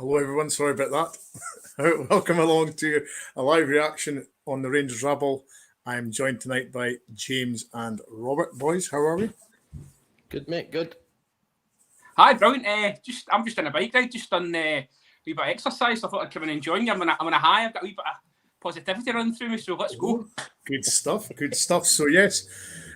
Hello, everyone. Sorry about that. Welcome along to a live reaction on the Rangers Rabble. I'm joined tonight by James and Robert. Boys, how are we? Good, mate. Good. Hi, brilliant. I'm just on a bike ride. Just done a wee bit of exercise. I thought I'd come in and join you. I'm on a high. I've got a wee bit of positivity running through me. So let's go. Good stuff. Good stuff. So yes,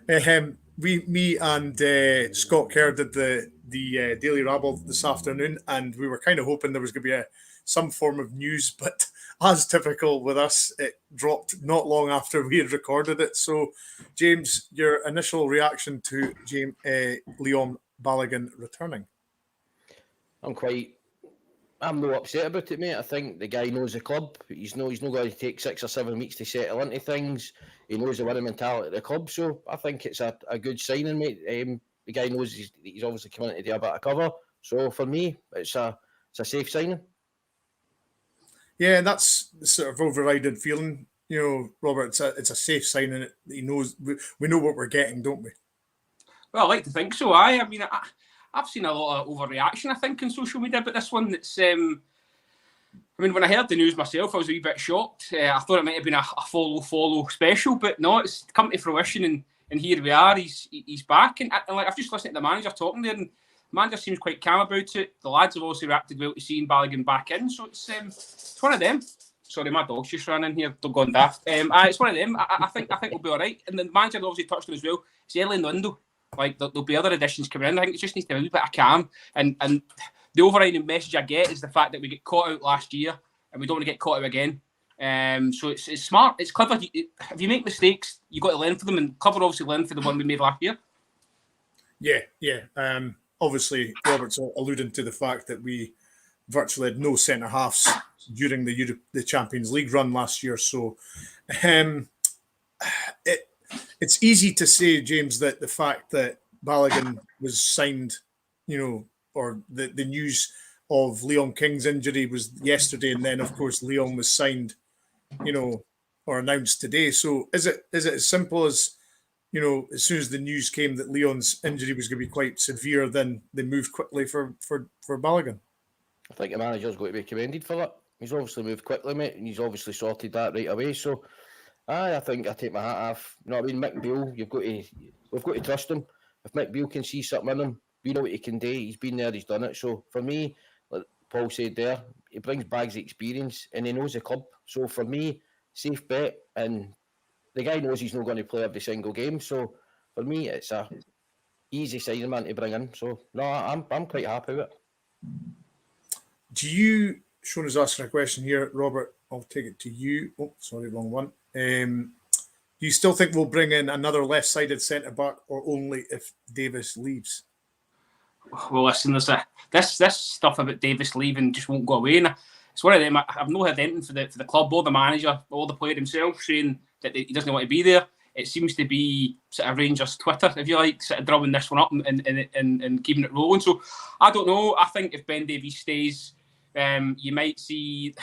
me and Scott Kerr did the Daily Rabble this afternoon, and we were kind of hoping there was going to be some form of news, but as typical with us, it dropped not long after we had recorded it. So, James, your initial reaction to Leon Balogun returning? I'm not upset about it, mate. I think the guy knows the club. He's not going to take 6 or 7 weeks to settle into things. He knows the winning mentality of the club, so I think it's a good signing, mate. The guy knows he's obviously coming in to do a bit of cover. So for me, it's a safe signing. Yeah, and that's the sort of overriding feeling, Robert. It's a safe signing. He knows we know what we're getting, don't we? Well, I like to think so. I've seen a lot of overreaction, I think, on social media, but this one that's. When I heard the news myself, I was a wee bit shocked. I thought it might have been a follow special, but no, it's come to fruition, and here we are. He's back, and I've just listened to the manager talking there, and the manager seems quite calm about it. The lads have also reacted well to seeing Balogun back in, so it's one of them. Sorry, my dog's just ran in here. Don't go on daft. It's one of them. I think we'll be all right. And the manager obviously touched on as well. It's early in the window. Like there'll be other additions coming in. I think it just needs to be a wee bit of calm. And the overriding message I get is the fact that we get caught out last year and we don't want to get caught out again. So it's smart. It's clever. If you make mistakes, you've got to learn from them. And clever obviously learned from the one we made last year. Yeah. Obviously, Robert's alluding to the fact that we virtually had no centre halves during the Champions League run last year. So it's easy to say, James, that the fact that Balogun was signed, or the news of Leon King's injury was yesterday, and then of course Leon was signed, or announced today. So is it as simple as, as soon as the news came that Leon's injury was going to be quite severe, then they moved quickly for Balogun? I think the manager's going to be commended for that. He's obviously moved quickly, mate, and he's obviously sorted that right away. So, I think I take my hat off. You know what I mean? Mick Beale, we've got to trust him. If Mick Beale can see something in him, we know what he can do. He's been there, he's done it. So for me, like Paul said there, he brings bags of experience and he knows the club. So for me, safe bet, and the guy knows he's not going to play every single game. So for me, it's a easy signing man to bring in. So no, I'm quite happy with it. Sean is asking a question here, Robert. I'll take it to you. Oh, sorry, wrong one. Do you still think we'll bring in another left-sided centre-back, or only if Davis leaves? Well, listen, this stuff about Davis leaving just won't go away. And it's one of them. I've not heard anything for the club or the manager or the player himself saying that he doesn't want to be there. It seems to be sort of Rangers Twitter, if you like, sort of drumming this one up and keeping it rolling. So I don't know. I think if Ben Davies stays, you might see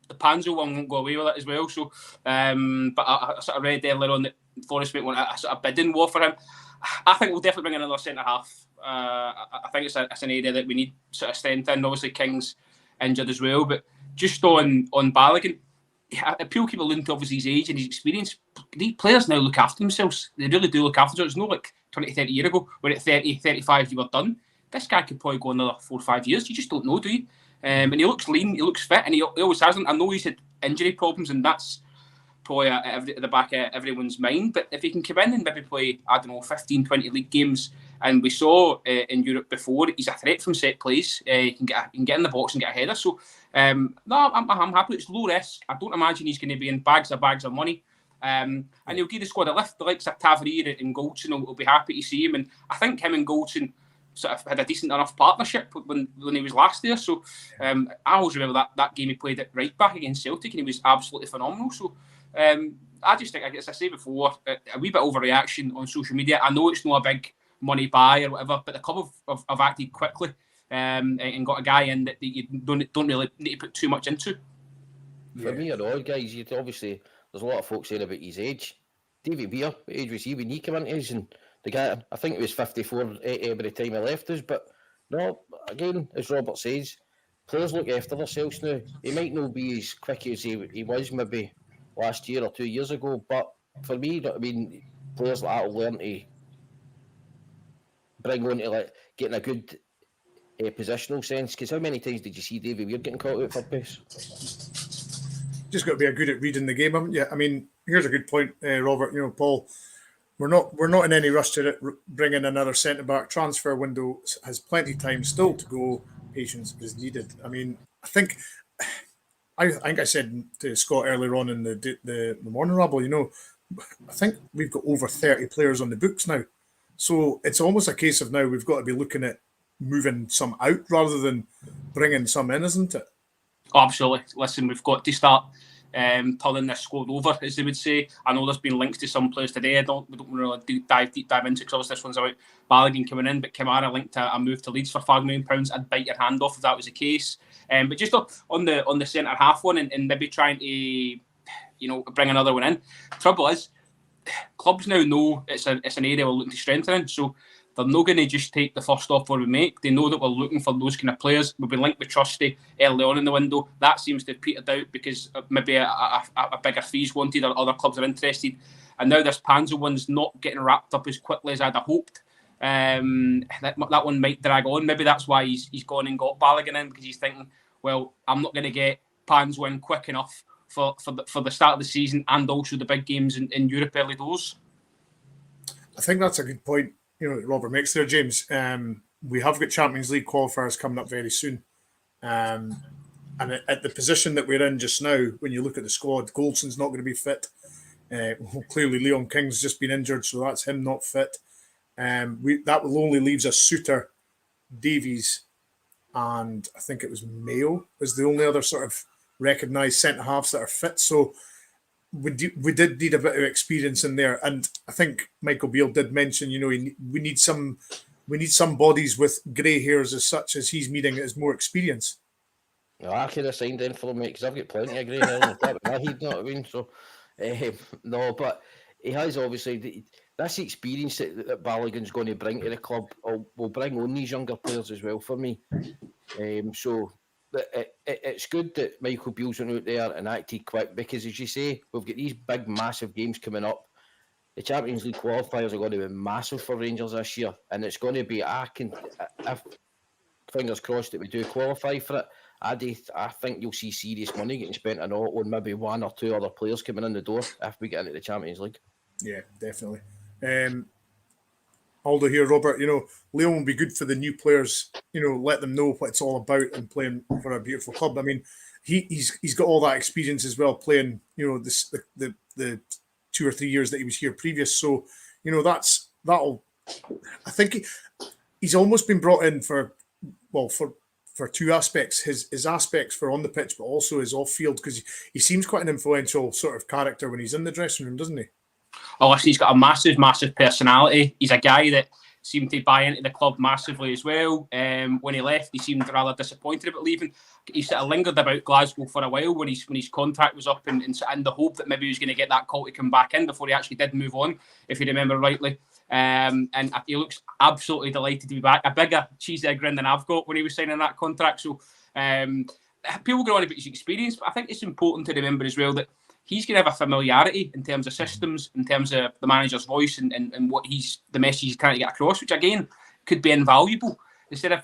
the Panzo one won't go away with it as well. So, but I sort of read earlier on that Forest might want a sort of bidding war for him. I think we'll definitely bring another centre half. I think it's an area that we need sort of strength in. Obviously, King's injured as well, but just on Balogun, Peel keep alluding to obviously his age and his experience. These players now look after themselves. They really do look after themselves. It's not like 20, 30 years ago where at 30, 35 you were done. This guy could probably go another 4 or 5 years. You just don't know, do you? And he looks lean, he looks fit, and he always hasn't. I know he's had injury problems, and that's probably at the back of everyone's mind. But if he can come in and maybe play, 15, 20 league games, and we saw in Europe before, he's a threat from set plays. He can get in the box and get a header. So, no, I'm happy. It's low risk. I don't imagine he's going to be in bags of money. And he'll give the squad a lift. The likes of Tavernier and Goldson will be happy to see him. And I think him and Goldson sort of had a decent enough partnership when he was last there. So I always remember that game he played at right back against Celtic, and he was absolutely phenomenal. So I just think, as I say before, a wee bit overreaction on social media. I know it's not a big money buy or whatever, but the club have acted quickly and got a guy in that you don't really need to put too much into. For me or all guys, obviously there's a lot of folks saying about his age. David Beer, what age was he when he came into us? And the guy, I think it was 54 by the time he left us. But no, again, as Robert says, players look after themselves now. He might not be as quick as he was maybe last year or 2 years ago, but for me, I mean, players like that will learn to bring on to like getting a good positional sense. Because how many times did you see Davy Weir getting caught out for pace? Just got to be good at reading the game, haven't you? I mean, here's a good point, Robert. You know, Paul, we're not in any rush to bring in another centre back. Transfer window has plenty of time still to go. Patience is needed. I mean, I think I said to Scott earlier on in the morning rabble, you know, I think we've got over 30 players on the books now. So it's almost a case of now we've got to be looking at moving some out rather than bringing some in, isn't it? Oh, absolutely. Listen, we've got to start turning this squad over, as they would say. I know there's been links to some players today. We don't really deep dive into, because obviously this one's about Balogun coming in, but Kamara linked to a move to Leeds for £5 million. I'd bite your hand off if that was the case. But just on the centre half one and maybe trying to bring another one in. Trouble is, clubs now know it's an area we're looking to strengthen in, so they're not going to just take the first offer we make. They know that we're looking for those kind of players. We've been linked with Trusty early on in the window. That seems to have petered out because maybe a bigger fees wanted or other clubs are interested. And now this Panzo one's not getting wrapped up as quickly as I'd have hoped. That one might drag on. Maybe that's why he's gone and got Balogun in, because he's thinking, well, I'm not going to get Panzo in quick enough for the start of the season and also the big games in Europe early doors. I think that's a good point. You know, Robert makes there, James. We have got Champions League qualifiers coming up very soon. And at the position that we're in just now, when you look at the squad, Goldson's not going to be fit. Clearly, Leon King's just been injured, so that's him not fit. That will only leaves us Suter, Davies, and I think it was Mayo was the only other sort of recognised centre-halves that are fit. So we did need a bit of experience in there, and I think Michael Beale did mention, you know, we need some bodies with grey hairs as such as he's meeting as more experience. No, I could have signed in for him, mate, because I've got plenty of grey hair in the top of my head, you know what I mean? So, no, but he has obviously this experience that Balogun's going to bring to the club will bring on these younger players as well for me. So it's good that Michael Beale's out there and acted quick, because, as you say, we've got these big, massive games coming up. The Champions League qualifiers are going to be massive for Rangers this year, and it's going to be, if fingers crossed that we do qualify for it, I think you'll see serious money getting spent on maybe one or two other players coming in the door if we get into the Champions League. Yeah, definitely. Aldo here, Robert. You know, Leon will be good for the new players. You know, let them know what it's all about and playing for a beautiful club. I mean, he's got all that experience as well, playing. You know, the 2 or 3 years that he was here previous. So, you know, that'll. I think he's almost been brought in for two aspects: his aspects for on the pitch, but also his off field, because he seems quite an influential sort of character when he's in the dressing room, doesn't he? Oh, listen, he's got a massive, massive personality. He's a guy that seemed to buy into the club massively as well. When he left, he seemed rather disappointed about leaving. He sort of lingered about Glasgow for a while when his contract was up, and the hope that maybe he was going to get that call to come back in before he actually did move on, if you remember rightly. And he looks absolutely delighted to be back. A bigger cheesy grin than I've got when he was signing that contract. So people go on about his experience, but I think it's important to remember as well that he's going to have a familiarity in terms of systems, in terms of the manager's voice and what the message he's trying to get across, which again could be invaluable. Instead of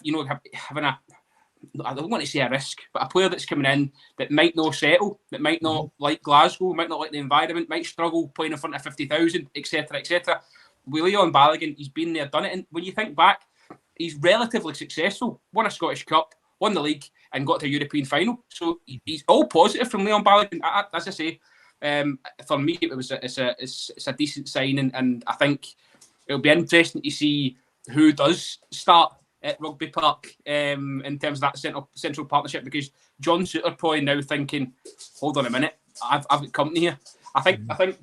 having I don't want to say a risk, but a player that's coming in that might not settle, that might not like Glasgow, might not like the environment, might struggle playing in front of 50,000, etc., etc. With Leon Balogun, he's been there, done it, and when you think back, he's relatively successful. Won a Scottish Cup, won the league, and got to a European final. So he's all positive from Leon Balogun. As I say, for me, it's a decent signing, and I think it'll be interesting to see who does start at Rugby Park in terms of that central partnership, because John Suter probably now thinking, hold on a minute, I've got company here. I think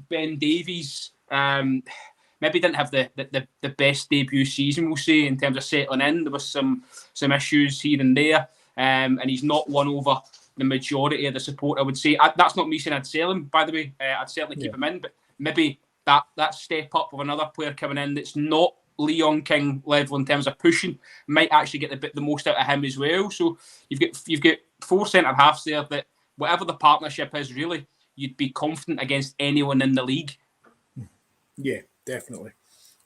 Ben Davies maybe didn't have the best debut season, we'll say, in terms of settling in. There was some issues here and there, and he's not won over the majority of the support, I would say. That's not me saying I'd sell him, by the way. I'd certainly keep him in, but maybe that step up of another player coming in that's not Leon King level in terms of pushing, might actually get the most out of him as well. So you've got 4 centre halves there that whatever the partnership is, really, you'd be confident against anyone in the league. Yeah, definitely.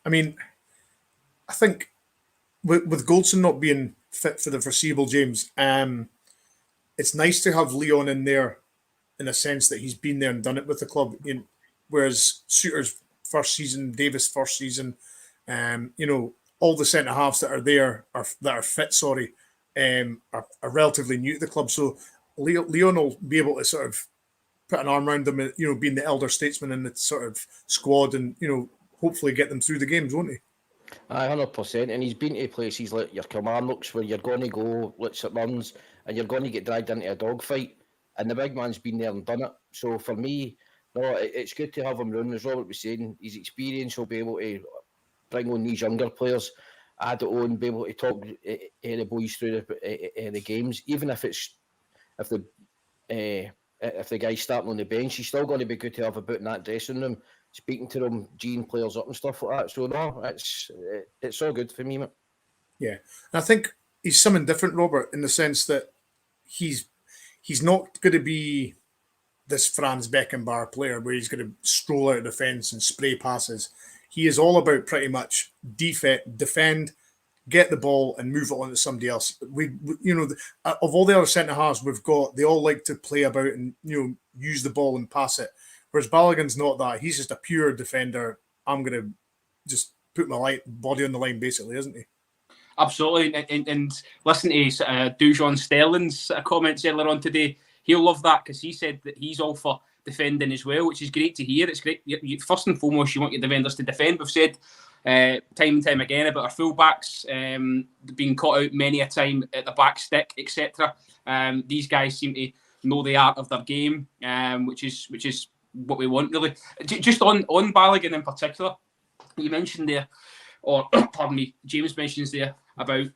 I mean, I think with Goldson not being fit for the foreseeable, James, it's nice to have Leon in there in a sense that he's been there and done it with the club. Whereas Suter's first season, Davis' first season, all the centre halves that are there that are fit, are relatively new to the club. So Leon will be able to sort of put an arm around them, being the elder statesman in the sort of squad, and hopefully get them through the games, won't he? 100%, and he's been to places like your Kilmarnocks where you're going to go, let's St Mirren's, and you're going to get dragged into a dogfight, and the big man's been there and done it. So for me, no, it's good to have him round. As Robert was saying, his experience will be able to bring on these younger players, add it on, be able to talk the boys through the games, even if the guy's starting on the bench, he's still going to be good to have a boot in that dressing room, speaking to them, geeing players up and stuff like that. So no, it's all good for me, mate. Yeah, and I think he's something different, Robert, in the sense that he's not going to be this Franz Beckenbauer player where he's going to stroll out of the fence and spray passes. He is all about pretty much defend, get the ball, and move it on to somebody else. Of all the other centre halves we've got, they all like to play about and use the ball and pass it. Whereas Balogun's not that. He's just a pure defender. I'm going to just put my body on the line, basically, isn't he? Absolutely. And listen to Dujon Sterling's comments earlier on today. He'll love that because he said that he's all for defending as well, which is great to hear. It's great. First and foremost, you want your defenders to defend. We've said time and time again about our fullbacks being caught out many a time at the back stick, etc. These guys seem to know the art of their game, which is what we want, really. Just on Balogun in particular, you mentioned there, or pardon me, James mentions there about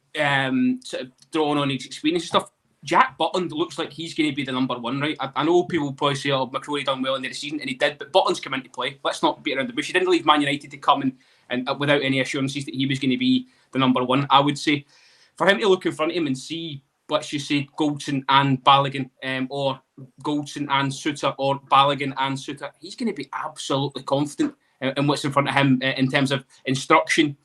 sort of drawing on his experience and stuff. Jack Butland looks like he's going to be the number one, right? I know people probably say, McCrory done well in the season, and he did, but Butland's come into play. Let's not beat around the bush. He didn't leave Man United to come and without any assurances that he was going to be the number one. I would say for him to look in front of him and see, let's just say, Goldson and Balogun, or Goldson and Suter, or Balogun and Suter, he's going to be absolutely confident in what's in front of him in terms of instruction,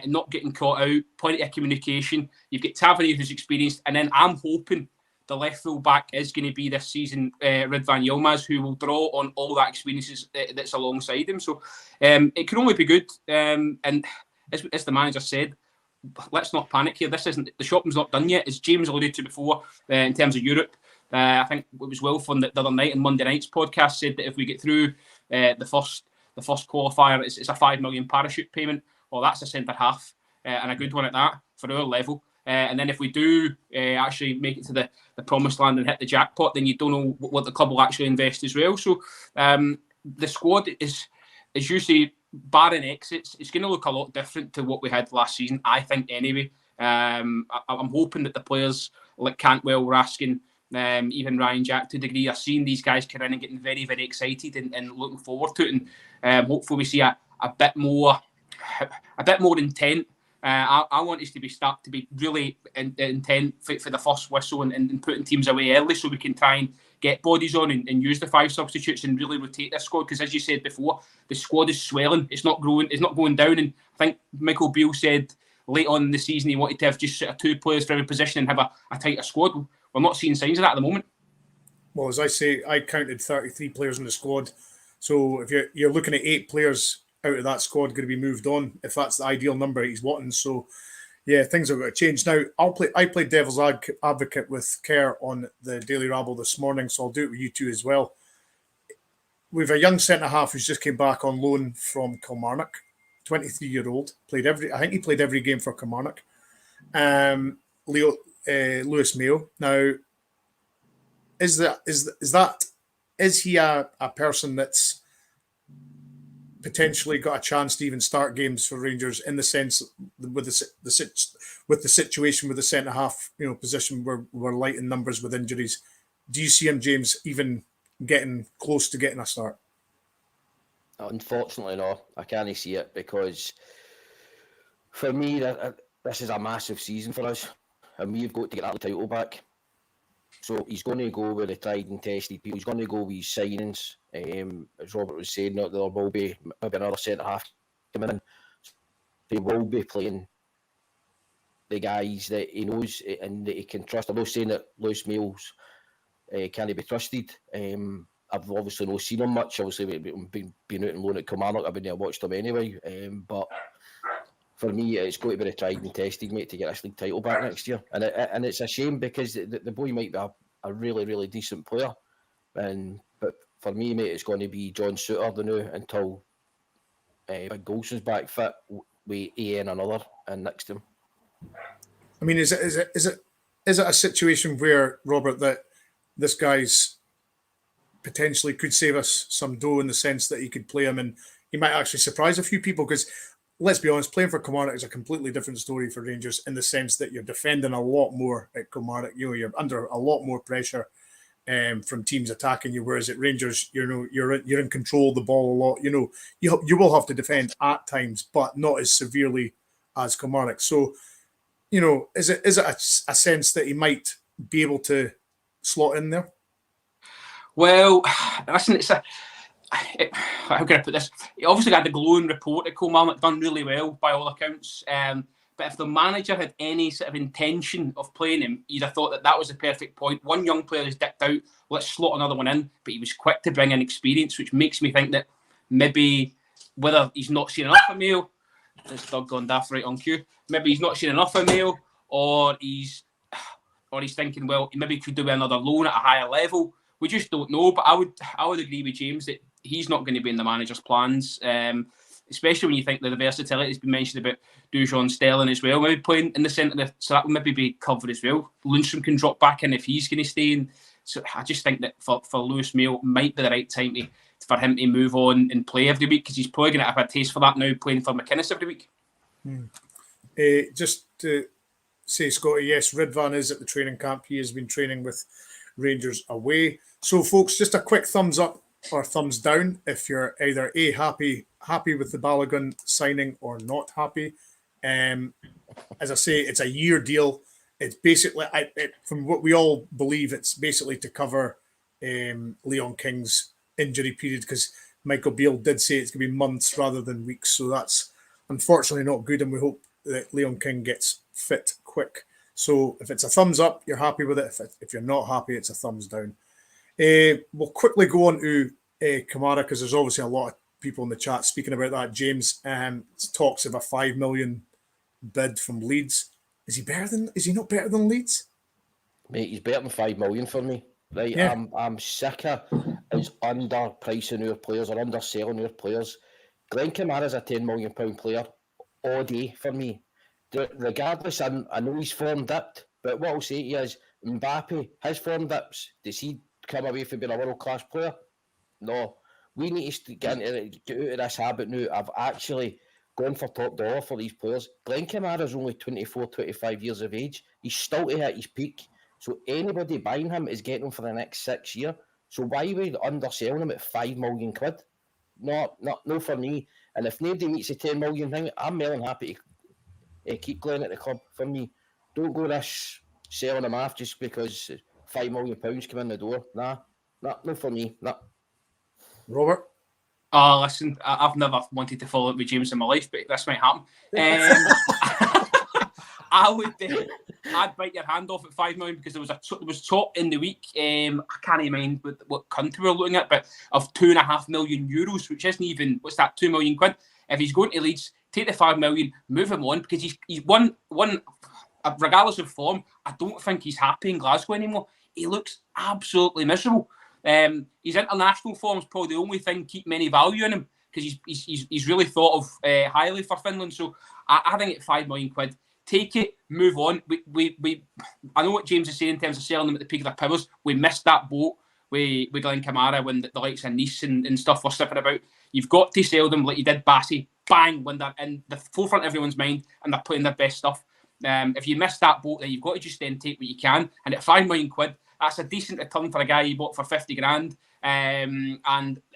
not getting caught out, plenty of communication. You've got Tavernier, who's experienced, and then I'm hoping the left full back is going to be this season Ridvan Yilmaz, who will draw on all that experiences that's alongside him. So it can only be good. And as the manager said, let's not panic here. This isn't, the shopping's not done yet, as James alluded to before, in terms of Europe. I think it was Will from the other night on Monday night's podcast said that if we get through the first qualifier, it's a £5 million parachute payment. Well, that's a centre half, and a good one at that for our level. And then if we do actually make it to the promised land and hit the jackpot, then you don't know what the club will actually invest as well. So the squad is, as you say, barring exits, it's going to look a lot different to what we had last season, I think, anyway. I'm hoping that the players like Cantwell, Raskin, even Ryan Jack to a degree, are seeing these guys come in and getting very, very excited and looking forward to it. And hopefully we see a bit more intent. I want us to start to be really intent for the first whistle and putting teams away early so we can try and get bodies on and use the 5 substitutes and really rotate this squad, because as you said before, the squad is swelling. It's not growing. It's not going down. And I think Michael Beale said late on in the season he wanted to have just sort of 2 players for every position and have a tighter squad. We're not seeing signs of that at the moment. Well, as I say, I counted 33 players in the squad. So if you're looking at 8 players out of that squad going to be moved on, if that's the ideal number he's wanting. So, yeah, things are going to change. Now, I played devil's advocate with Kerr on the Daily Rabble this morning, so I'll do it with you two as well. We've a young centre-half who's just came back on loan from Kilmarnock, 23-year-old. I think he played every game for Kilmarnock. Lewis Mayo. Now, is he a person that's potentially got a chance to even start games for Rangers, in the sense with the situation with the centre half position where we're light in numbers with injuries? Do you see him, James, even getting close to getting a start? Unfortunately, no. I can't see it, because For me, this is a massive season for us, and we've got to get that title back. So he's going to go with the tried and tested people. He's going to go with his signings. As Robert was saying, there will be maybe another centre half coming in. He will be playing the guys that he knows and that he can trust. I'm not saying that Lewis Mills can't be trusted. I've obviously not seen him much. Obviously, been out and loan at Kilmarnock. I wouldn't have watched him anyway. But for me, it's going to be the tried and tested, mate, to get this league title back next year. And it's a shame because the boy might be a really, really decent player. But for me, mate, it's going to be John Souttar the new until Big Golson's back fit with AN another and next to him. I mean, is it a situation where, Robert, that this guy's potentially could save us some dough in the sense that he could play him and he might actually surprise a few people? Because let's be honest, playing for Kilmarnock is a completely different story for Rangers in the sense that you're defending a lot more at Kilmarnock. You're under a lot more pressure from teams attacking you, whereas at Rangers, you're in control of the ball a lot. You will have to defend at times, but not as severely as Kilmarnock. So, is it a sense that he might be able to slot in there? Well, listen, how can I put this? He obviously got the glowing report at Kilmarnock, done really well by all accounts. But if the manager had any sort of intention of playing him, you'd have thought that was the perfect point. One young player is dipped out, let's slot another one in. But he was quick to bring in experience, which makes me think that maybe whether he's not seen enough of Mayo, this dog gone daft right on cue. Maybe he's not seen enough of Mayo, or he's thinking, well, he maybe could do another loan at a higher level. We just don't know. But I would agree with James that he's not going to be in the manager's plans, especially when you think that the versatility has been mentioned about Dujon Sterling as well, maybe playing in the centre, so that would maybe be covered as well. Lundstrom can drop back in if he's going to stay in. So I just think that for Lewis Mayo, it might be the right time for him to move on and play every week, because he's probably going to have a taste for that now, playing for McInnes every week. Just to say, Scotty, yes, Ridvan is at the training camp. He has been training with Rangers away. So, folks, just a quick thumbs up or thumbs down if you're either happy with the Balogun signing or not happy. As I say, it's a year deal. It's basically, from what we all believe, it's basically to cover Leon King's injury period, because Michael Beale did say it's going to be months rather than weeks. So that's unfortunately not good, and we hope that Leon King gets fit quick. So if it's a thumbs up, you're happy with it. If you're not happy, it's a thumbs down. We'll quickly go on to Kamara, because there's obviously a lot of people in the chat speaking about that. James talks of a 5 million bid from Leeds. Is he not better than Leeds? Mate, he's better than 5 million for me. Right, yeah. I'm sick of us underpricing our players or underselling our players. Glenn Kamara's a £10 million player all day for me. Regardless, I know he's form dipped, but what I'll say to you is Mbappe, his form dips, does he come away from being a world-class player? No. We need to get out of this habit now. I've actually gone for top dollar for these players. Glenn Kamara's only 24, 25 years of age. He's still to hit his peak. So anybody buying him is getting him for the next 6 years. So why are we underselling him at £5 million? No for me. And if nobody meets the 10 million thing, I'm more than happy to keep Glenn at the club. For me, don't go this selling him off just because £5 million come in the door. No for me. Nah. Robert? Listen, I've never wanted to follow up with James in my life, but this might happen. I'd bite your hand off at 5 million, because there was talk in the week. I can't mind what country we're looking at, but of €2.5 million, which isn't even, what's that, £2 million. If he's going to Leeds, take the 5 million, move him on, because he's one. Regardless of form, I don't think he's happy in Glasgow anymore. He looks absolutely miserable. His international form is probably the only thing keeping any value in him, because he's really thought of highly for Finland. So I think at £5 million, take it, move on. I know what James is saying in terms of selling them at the peak of their powers. We missed that boat with Glenn Kamara when the likes of Nice and stuff were sniffing about. You've got to sell them like you did Bassey, bang, when they're in the forefront of everyone's mind and they're putting their best stuff. If you miss that boat, then you've got to just then take what you can. And at £5 million, that's a decent return for a guy you bought for 50 grand. And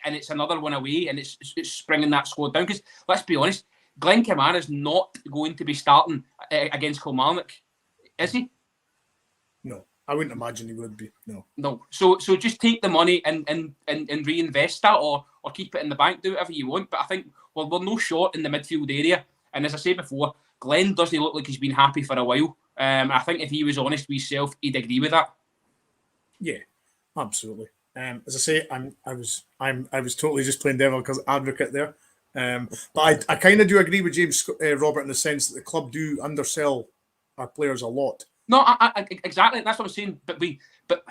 it's another one away, and it's bringing that squad down. Because let's be honest, Glenn Kamara's not going to be starting against Kilmarnock, is he? No, I wouldn't imagine he would be. No. So just take the money and reinvest that, or keep it in the bank. Do whatever you want. But I think we're no short in the midfield area. And as I said before, Glenn doesn't look like he's been happy for a while. I think if he was honest with himself, he'd agree with that. Yeah, absolutely. As I say, I was totally just playing devil's advocate there. But I kind of do agree with James, Robert, in the sense that the club do undersell our players a lot. No, exactly. That's what I'm saying. But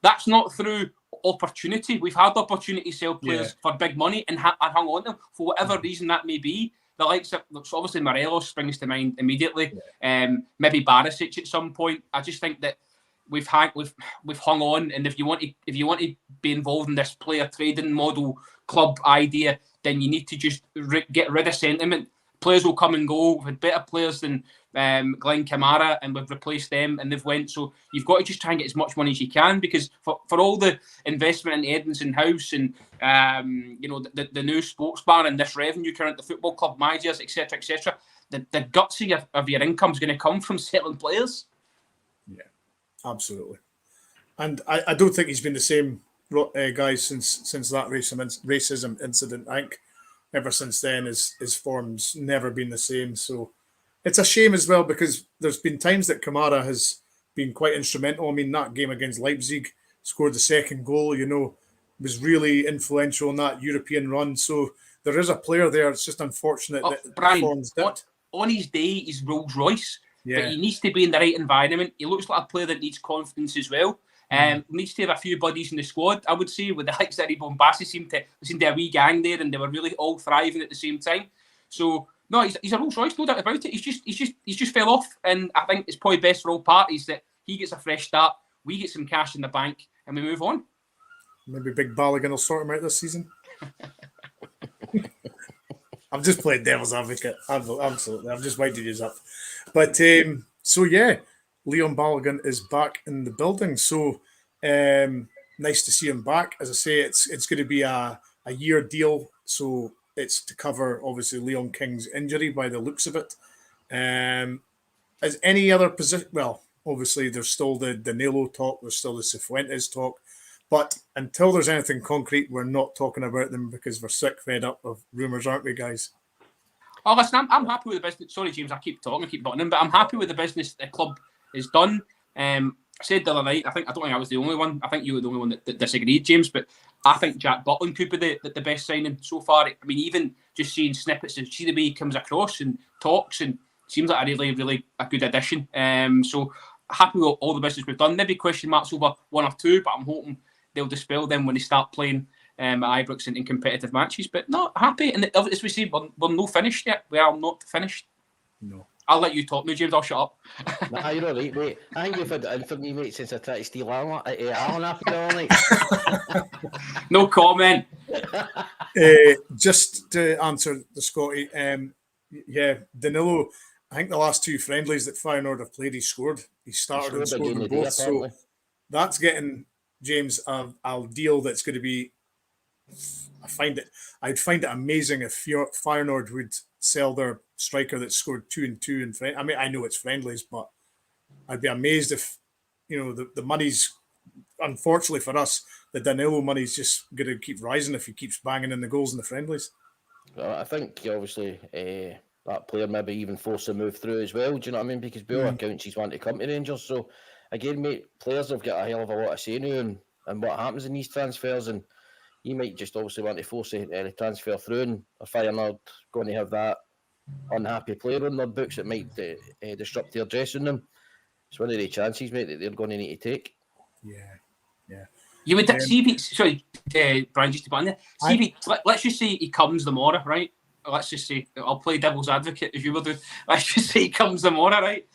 that's not through opportunity. We've had the opportunity to sell players for big money and hung on to them for whatever reason that may be. The likes of, so obviously Morelos springs to mind immediately. Maybe Barisic at some point. I just think that we've hung on, and if you want to be involved in this player trading model club idea, then you need to just get rid of sentiment. Players will come and go. We've had better players than Glenn Kamara, and we've replaced them, and they've went. So you've got to just try and get as much money as you can, because for all the investment in Edinson House and the new sports bar and this revenue current, the football club managers, etc., the guts of your income is going to come from selling players. Yeah, absolutely. And I don't think he's been the same guy since that racism incident. I think ever since then, his form's never been the same. So it's a shame as well, because there's been times that Kamara has been quite instrumental. I mean, that game against Leipzig, scored the second goal, was really influential in that European run. So there is a player there. It's just unfortunate that Bryan, form's dipped. On his day, he's Rolls Royce, Yeah. but he needs to be in the right environment. He looks like a player that needs confidence as well. Needs to have a few buddies in the squad, I would say, with the likes of Bombassi seemed to a wee gang there, and they were really all thriving at the same time. So no, he's a Rolls Royce, no doubt about it. He's just fell off, and I think it's probably best for all parties that he gets a fresh start, we get some cash in the bank, and we move on. Maybe Big Balogun will sort him out this season. I've just played devil's advocate. Absolutely. I've just winded you up. But so yeah, Leon Balogun is back in the building. So nice to see him back. As I say, it's going to be a year deal. So it's to cover obviously Leon King's injury by the looks of it. As any other position, well, obviously there's still the Danilo talk, there's still the Cifuentes talk. But until there's anything concrete, we're not talking about them, because we're sick fed up of rumours, aren't we, guys? Oh, listen, I'm happy with the business. Sorry, James, I keep talking, I keep butting in, but I'm happy with the business the club has done. I said the other night, I don't think I was the only one. I think you were the only one that disagreed, James. But I think Jack Butland could be the best signing so far. I mean, even just seeing snippets of see the way he comes across and talks, and seems like a really, really a good addition. So happy with all the business we've done. Maybe question marks over one or two, but I'm hoping they'll dispel them when they start playing at Ibrox in competitive matches. But not happy. And as we say, we're not finished yet. We are not finished. No. I'll let you talk now, James. I'll shut up. Nah, you're all right, mate. I think you've had it in for me, mate, since I tried to steal Alan after all night. No comment. Just to answer the Scotty, Danilo, I think the last two friendlies that Feyenoord have played, he scored. He started and scored them both. So that's getting James a deal that's going to be. I'd find it amazing if Feyenoord would sell their striker that scored 2 and 2 in I mean, I know it's friendlies, but I'd be amazed if the money's, unfortunately for us, the Danilo money's just going to keep rising if he keeps banging in the goals in the friendlies. Well, I think obviously that player maybe even force a move through as well. Do you know what I mean? Because by all accounts he's wanting to come to Rangers. So again, mate, players have got a hell of a lot to say now and what happens in these transfers, and he might just obviously want to force the transfer through, and a Feyenoord going to have that unhappy player on their books that might disrupt their dressing room. It's one of the chances, mate, that they're going to need to take. Yeah. You would see. Sorry, Bryan, just to put in there. See, let's just say he comes tomorrow, right? Let's just say I'll play devil's advocate as you will do. Let's just say he comes tomorrow, right?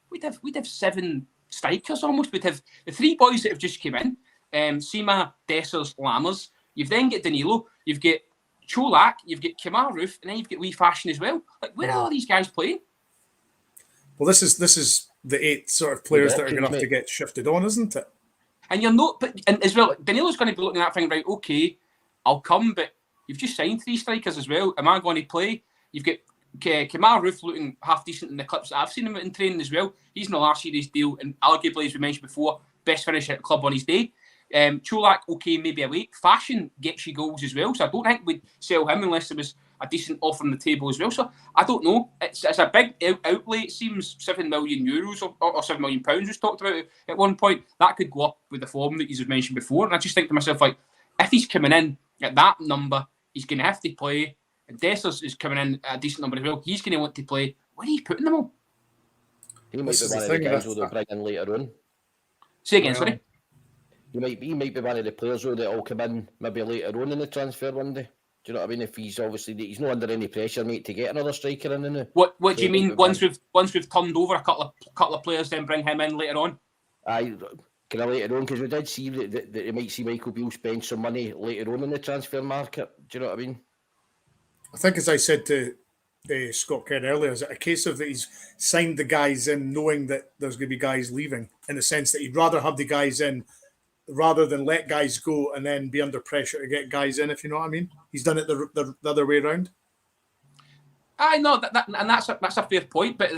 We'd have 7 strikers almost. We'd have the 3 boys that have just come in. Sima, Dessers, Lammers. You've then got Danilo. You've got Cholak. You've got Kemar Roof, and then you've got Wee Fashion as well. Like, where are all these guys playing? Well, this is the 8 sort of players that are going to have to get shifted on, isn't it? And you're not, and as well, Danilo's going to be looking at that thing, right? Okay, I'll come, but you've just signed 3 strikers as well. Am I going to play? You've got Kemar Roof looking half decent in the clips that I've seen him in training as well. He's in the last year of his deal, and arguably, as we mentioned before, best finisher at the club on his day. Cholak, okay, maybe a late. Fashion gets you goals as well, so I don't think we'd sell him unless there was a decent offer on the table as well. So I don't know. It's a big outlay. It seems €7 million or £7 million was talked about at one point. That could go up with the form that you've mentioned before. And I just think to myself, like, if he's coming in at that number, he's going to have to play. And Dessers is coming in at a decent number as well. He's going to want to play. Where are you putting them all? He might be one of the guys who they'll bring in later on. Say again, sorry. He might be one of the players though that will come in maybe later on in the transfer window. Do you know what I mean? If he's not under any pressure, mate, to get another striker in now. What do you mean? Once we've turned over a couple of players, then bring him in later on? Aye, kind of later on, because we did see that you might see Michael Beale spend some money later on in the transfer market. Do you know what I mean? I think, as I said to Scott Kerr earlier, is it a case of that he's signed the guys in knowing that there's going to be guys leaving, in the sense that he'd rather have the guys in rather than let guys go and then be under pressure to get guys in, if you know what I mean? He's done it the other way around. I know that's a fair point, but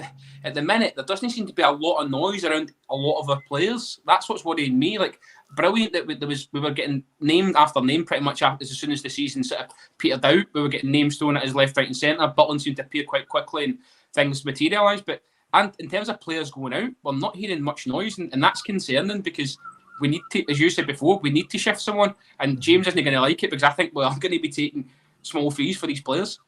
at the minute there doesn't seem to be a lot of noise around a lot of our players. That's what's worrying me. Like, brilliant that we were getting named after name pretty much as soon as the season sort of petered out. We were getting names thrown at his left, right, and centre. Butland seemed to appear quite quickly and things materialised. But and in terms of players going out, we're not hearing much noise, and that's concerning because we need to, as you said before, we need to shift someone. And James isn't going to like it because I think we're going to be taking small fees for these players.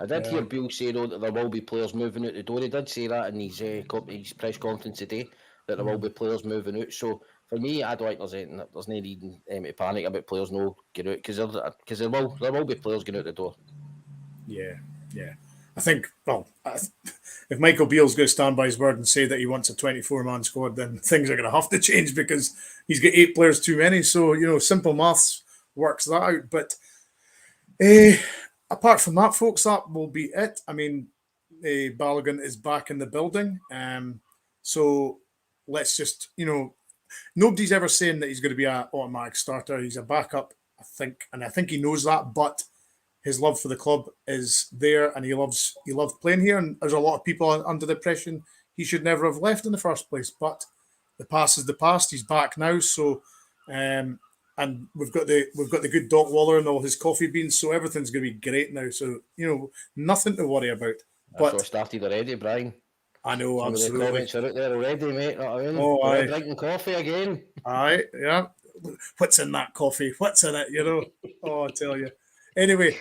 I did hear Beale say though that there will be players moving out the door. He did say that in his press conference today, that there will be players moving out. So for me, I don't think there's no reason to panic about players no get out, because there will be players going out the door. Yeah. I think, well, if Michael Beale's going to stand by his word and say that he wants a 24-man squad, then things are going to have to change because he's got 8 players too many. So, simple maths works that out. But apart from that, folks, that will be it. I mean, Balogun is back in the building. So let's just, nobody's ever saying that he's going to be an automatic starter. He's a backup, I think. And I think he knows that. But his love for the club is there, and he loves playing here. And there's a lot of people under the impression he should never have left in the first place. But the past is the past. He's back now, so and we've got the good Doc Waller and all his coffee beans, so everything's going to be great now. So nothing to worry about. But I started already, Brian. I know, absolutely. The comments are out there already, mate. Know what I mean? Oh, we're drinking coffee again. Aye, yeah. What's in that coffee? What's in it? Oh, I tell you. Anyway,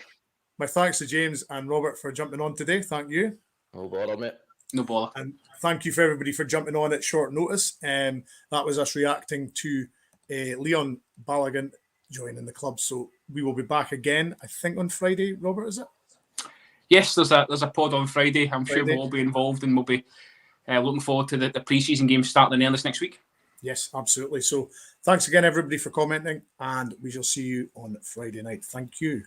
my thanks to James and Robert for jumping on today. Thank you. No bother, mate. No bother. And thank you for everybody for jumping on at short notice. That was us reacting to Leon Balogun joining the club. So we will be back again, I think, on Friday. Robert, is it? Yes, there's a pod on Friday. I'm sure we'll all be involved, and we'll be looking forward to the pre-season games starting in earnest next week. Yes, absolutely. So thanks again, everybody, for commenting, and we shall see you on Friday night. Thank you.